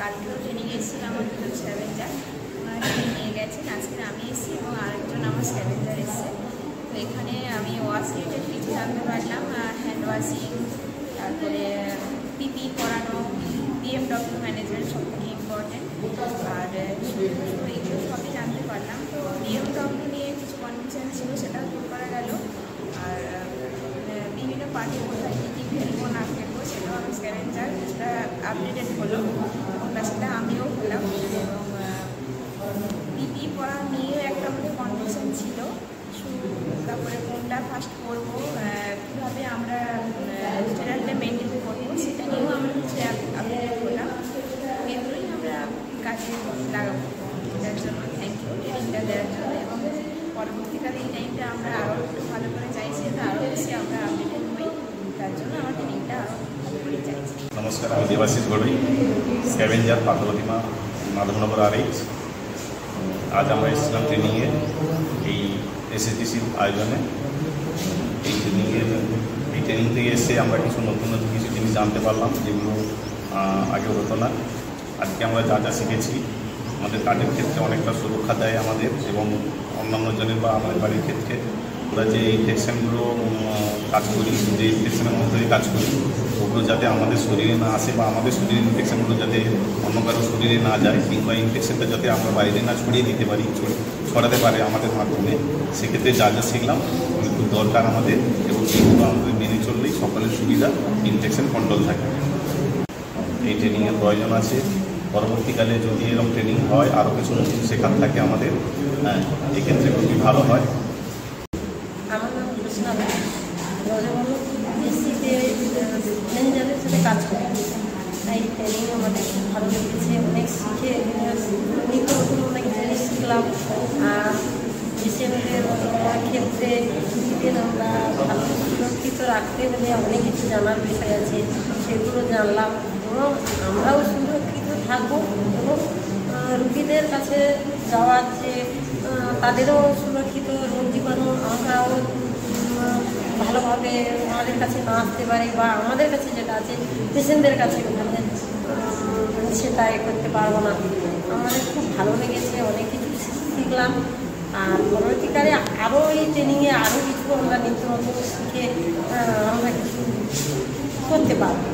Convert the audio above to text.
কালকেও ট্রেনিংয়ে এসেছিলাম আমার দুজন স্ক্যাভেঞ্জার, ওনারা ট্রেনিং নিয়ে গেছেন। আজকে আমি এসেছি এবং আরেকজন আমার স্ক্যাভেঞ্জার এসেছে। তো এখানে আমি ওয়াশ রিলেটেড কিছু জানতে পারলাম, হ্যান্ড ওয়াশিং, তারপরে পিপি পরানো, BMW ম্যানেজমেন্ট সব থেকে ইম্পর্টেন্ট, আর এগুলো সবই জানতে পারলাম। তো BMW নিয়ে কিছু কনফিউশন ছিল, সেটাও দূর করা গেল। আর বিভিন্ন পার্টি কোথায় কী কী ফেলবো না ফেলবো সেটাও আমি স্ক্যাভেঞ্জার কিছুটা আপডেটেড হলো এবং তার সাথে আমিও হলাম। এবং পিপি পরা নিয়েও একটা আমাদের কনফিউশন ছিল, তারপরে কোনটা ফার্স্ট করবো, কীভাবে আমরা স্ট্যান্ডার্ডে মেনটেন করবো সেটা নিয়েও আমরা কিছু আপডেটেড হলাম। এগুলোই আমরা কাজে লাগাবো। এটার জন্য থ্যাংক ইউ ট্রেনিংটা দেওয়ার জন্য, এবং পরবর্তীকালে এই টাইমটা আমরা আরও একটু ভালো করে চাইছি, আরও বেশি আমরা আপডেটেড হই, তার জন্য আমার ট্রেনিংটা আরও ভালো করে চাইছি। নমস্কার, আমি দেবাশিস গড়ই, স্ক্যাভেঞ্জার, পাথরপ্রতিমা, মাধবনগর RH। আজ আমরা এসেছিলাম ট্রেনিংয়ে এই SSDCর আয়োজনে। এই ট্রেনিং থেকে এসে আমরা কিছু নতুন কিছু জিনিস জানতে পারলাম, যেগুলো আগে হতো না। আজকে আমরা যা যা শিখেছি, আমাদের কাজের ক্ষেত্রে অনেকটা সুরক্ষা দেয় আমাদের এবং অন্যান্য জনের বা আমাদের বাড়ির ক্ষেত্রে। আমরা যে ইনফেকশানগুলো কাজ করি, যে ইনফেকশানের মধ্যে কাজ করি, ওগুলো যাতে আমাদের শরীরে না আসে বা আমাদের শরীরের ইনফেকশানগুলো যাতে অন্য কারো শরীরে না যায়, কিংবা ইনফেকশানটা যাতে আমরা বাইরে না ছড়িয়ে দিতে পারি, ছড়াতে পারে আমাদের মাধ্যমে, সেক্ষেত্রে যা যা শিখলাম খুব দরকার আমাদের, এবং এইগুলো আমাদের মেনে চললেই সকলের সুবিধা, ইনফেকশান কন্ট্রোল থাকে। এই ট্রেনিংয়ের প্রয়োজন আছে। পরবর্তীকালে যদি এরকম ট্রেনিং হয়, আরও কিছু নতুন শেখার থাকে আমাদের, এক্ষেত্রে খুবই ভালো হয়। আমার নাম কৃষ্ণা দাস, এসিতে ম্যানেজারের সাথে কাজ করি। তাই ট্রেনিং আমাদের খুব ভালো লেগেছে, অনেক শিখে নিত্য নতুন অনেক জিনিস শিখলাম। আর পেশেন্টের ক্ষেত্রে আমরা ভালো সুরক্ষিত রাখতে হলে অনেক কিছু জানার বিষয় আছে, সেগুলো জানলাম এবং আমরাও সুরক্ষিত থাকবো এবং রুগীদের কাছে যাওয়ার যে তাদেরও সুরক্ষিত রোগ জীবাণু আমরাও ভালোভাবে আমাদের কাছে না আসতে পারি, বা আমাদের কাছে যেটা আছে পেশেন্টদের কাছে সেটা করতে পারবো না। আমাদের খুব ভালো লেগেছে, অনেক কিছু শিখলাম। আর পরবর্তীকালে আরও এই ট্রেনিংয়ে আরও কিছু আমরা নিত্য নতুন শিখে আমরা কিছু করতে পারবো।